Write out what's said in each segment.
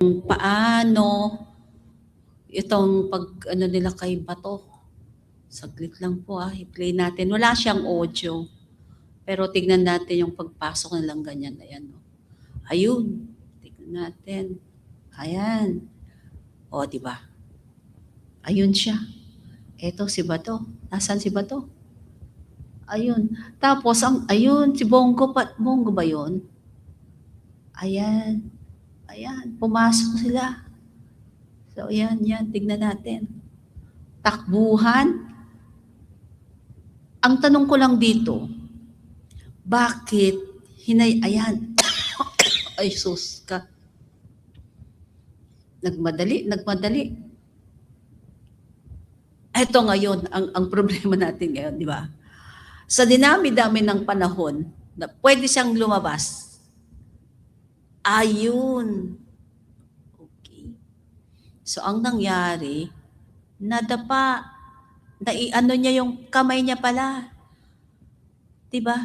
paano itong pag ano nila kay Bato. Saglit lang po i-play natin. Wala siyang audio. Pero tignan natin yung pagpasok na lang ganyan. Ayan. Ayun. Tignan natin. Ayan. O, di ba? Ayun siya. Eto si Bato. Nasaan si Bato? Ayun. Tapos, ayun, si Bongo pa. Bongo ba yun? Ayan. Ayan. Pumasok sila. So, ayan, yan. Tignan natin. Takbuhan. Ang tanong ko lang dito, bakit ayan. Ay, sus ka. Nagmadali. Ito ngayon, ang problema natin ngayon, di ba? Sa dinami-dami ng panahon na pwede siyang lumabas, ayun. Okay. So, ang nangyari, nadapa, naiano niya yung kamay niya pala. Diba?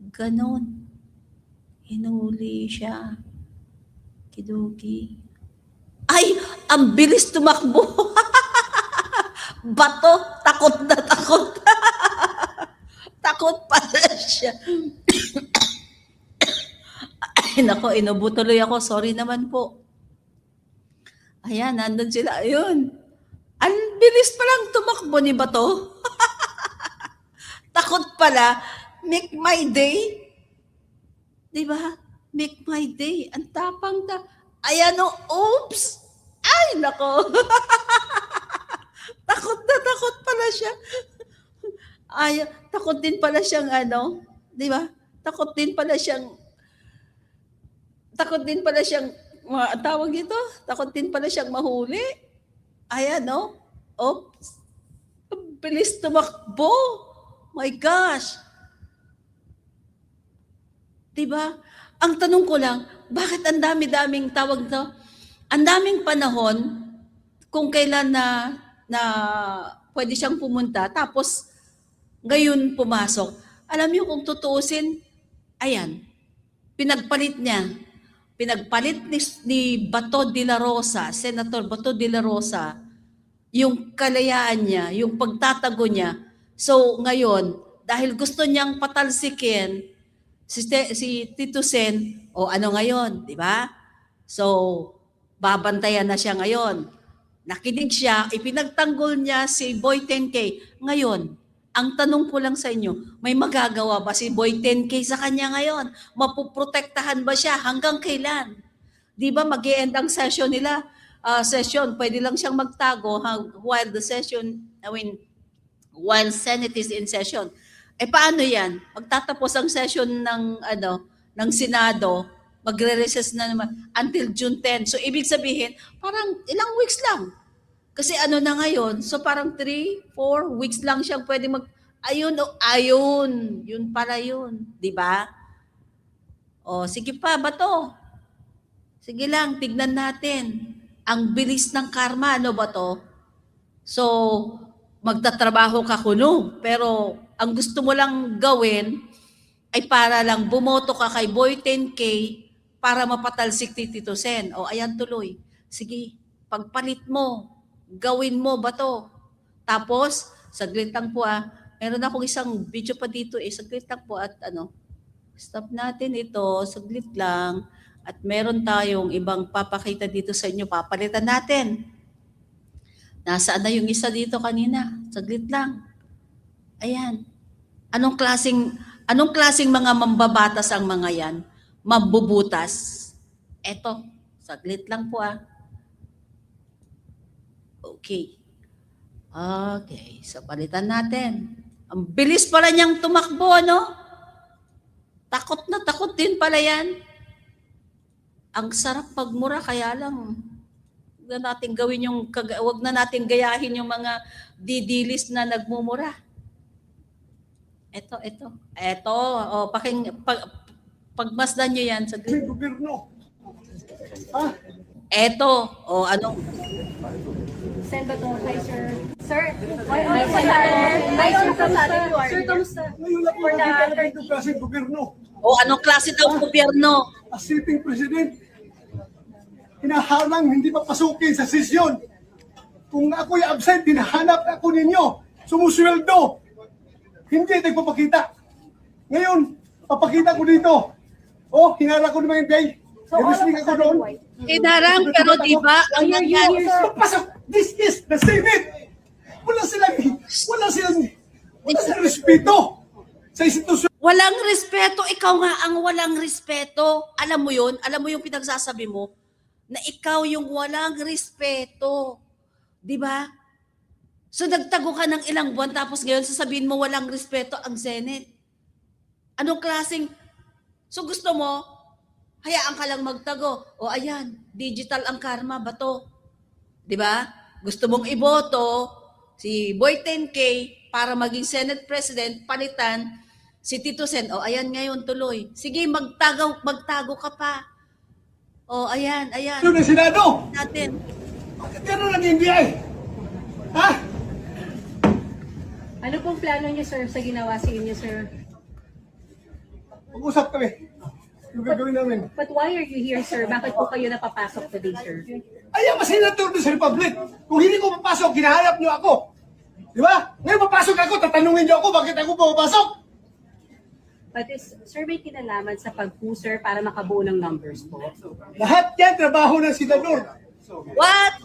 Ganon. Hinuli siya. Kidugi. Ay! Ang bilis tumakbo! Bato! Takot na takot! Takot pala siya. Ay, nako, inubutuloy ako. Sorry naman po. Ayan, nandun sila. Ayun. Ang bilis palang tumakbo ni Bato. Takot pala. Make my day. Diba? Make my day. Ang tapang ta. Ayan o. Oops! Ay, nako. Takot na takot pala siya. Ay, takot din pala siyang diba? Takot din pala siyang tawag ito, takot din pala siyang mahuli. Ayan, no? Oops. Bilis tumakbo. My gosh. Diba? Ang tanong ko lang, bakit ang dami-daming tawag to? Ang daming panahon kung kailan na pwede siyang pumunta, tapos ngayon pumasok. Alam niyo kung tutuusin, ayan, pinagpalit ni Bato de la Rosa, Senator Bato de la Rosa, yung kalayaan niya, yung pagtatago niya. So ngayon, dahil gusto niyang patalsikin si Tito Sen, o ano ngayon, di ba? So, babantayan na siya ngayon. Nakinig siya, ipinagtanggol niya si Boy 10K. Ngayon, ang tanong ko lang sa inyo, may magagawa ba si Boy 10K sa kanya ngayon? Mapuprotektahan ba siya? Hanggang kailan? Di ba mag-i-end ang session nila? Pwede lang siyang magtago while the session, while Senate is in session. Paano yan? Magtatapos ang session ng Senado, magre-recess na naman until June 10. So, ibig sabihin, parang ilang weeks lang. Kasi na ngayon, so parang 3-4 weeks lang siyang pwede ayun, yun pala yun. Diba? O, sige pa, Bato. Sige lang, tignan natin. Ang bilis ng karma, ano ba to? So, magtatrabaho ka kuno, pero ang gusto mo lang gawin ay para lang bumoto ka kay Boy 10K para mapatalsik ni Tito Sen. O, ayan tuloy. Sige, pagpalit mo, gawin mo ba to? Tapos, saglit lang po meron akong isang video pa dito saglit lang po at stop natin ito, saglit lang. At meron tayong ibang papakita dito sa inyo, papalitan natin. Nasaan na yung isa dito kanina? Saglit lang. Ayan. Anong klaseng mga mambabatas ang mga yan? Mabubutas. Eto, saglit lang po Okay. Okay, so palitan natin. Ang bilis pala niyang tumakbo, Takot na takot din pala yan. Ang sarap pagmura, kaya lang wag na natin gayahin yung mga didilis na nagmumura. Ito. Pagmasdan nyo yan. Ito, anong? Send ba ito? Hi, sir. Sir, hi, sir, kamusta? For the klaseng gobyerno. Anong klase daw gobyerno? A sitting president. hinahalang hindi papasukin sa sesyon. Kung ako'y absent, hinahanap ako ninyo. Sumusweldo. Hindi nagpapakita. Ngayon, papakita ko dito. Oh, hinara ko naman yung day. So all of Nag-listening a ako sudden, doon. why? Hinarang, pero di ba, ang Why are you nangyari, here, sir? Pasok! This is the Senate! Wala silang respeto sa institusyon. walang respeto, ikaw nga ang walang respeto. Alam mo yun? Alam mo yung pinagsasabi mo? Na ikaw yung walang respeto. Di ba? So nagtago ka ng ilang buwan tapos ngayon sasabihin mo walang respeto ang Senate. Anong klaseng... So gusto mo, hayaan ka lang magtago. O ayan, digital ang karma ba to? Di ba? Gusto mong iboto si Boy 10K para maging Senate President, palitan si Tito Sen. O ayan ngayon tuloy. Sige, magtago ka pa. O ayan. Doon ng Senado. Natin. Bakit gano'n ang NBI? Ha? Ano pong plano niyo, sir, sa ginawa sa inyo, sir? Mag-usap kami. Yung gagawin namin. But why are you here, sir? Bakit po kayo napapasok today, sir? Ayaw mas senator doon sa Republic. Kung hindi ko papasok, hinahanap niyo ako. Di ba? Ngayon papasok ako, tatanungin niyo ako bakit ako pumapasok. But is, sir, may kinalaman sa pag-puser para makabuo ng numbers po? Lahat yan trabaho ng senador. What?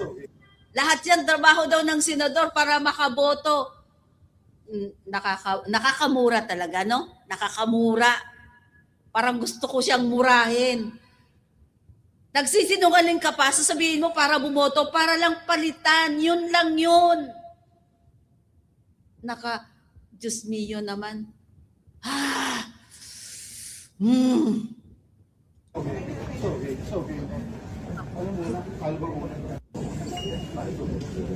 Lahat yan trabaho daw ng senador para makaboto. Nakakamura talaga, no? Nakakamura. Parang gusto ko siyang murahin. Nagsisinungaling ka pa, sasabihin mo para bumoto, para lang palitan. Yun lang yun. Diyos mio naman.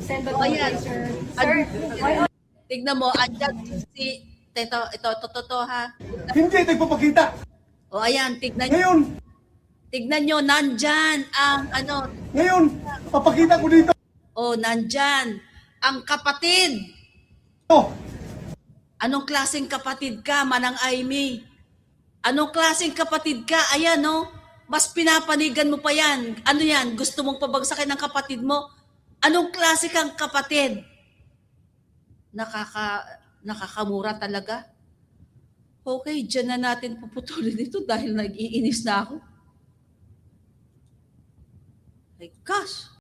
Send ba to, Ayan. sir? Sir, why Tignan mo, andyan si... Ito, totoo ha. Hindi nagpapakita. O ayan, tignan Ngayon, nyo, nandyan ang ngayon, papakita ko dito. nandyan ang kapatid. Oh, Anong klaseng kapatid ka, Manang Aimee? Anong klaseng kapatid ka? Ayan, no? Mas pinapanigan mo pa yan. Ano yan? Gusto mong pabagsakin ng kapatid mo? Anong klase kang kapatid? Nakakamura talaga. Okay, dyan na natin puputulin ito dahil nag-iinis na ako. My gosh!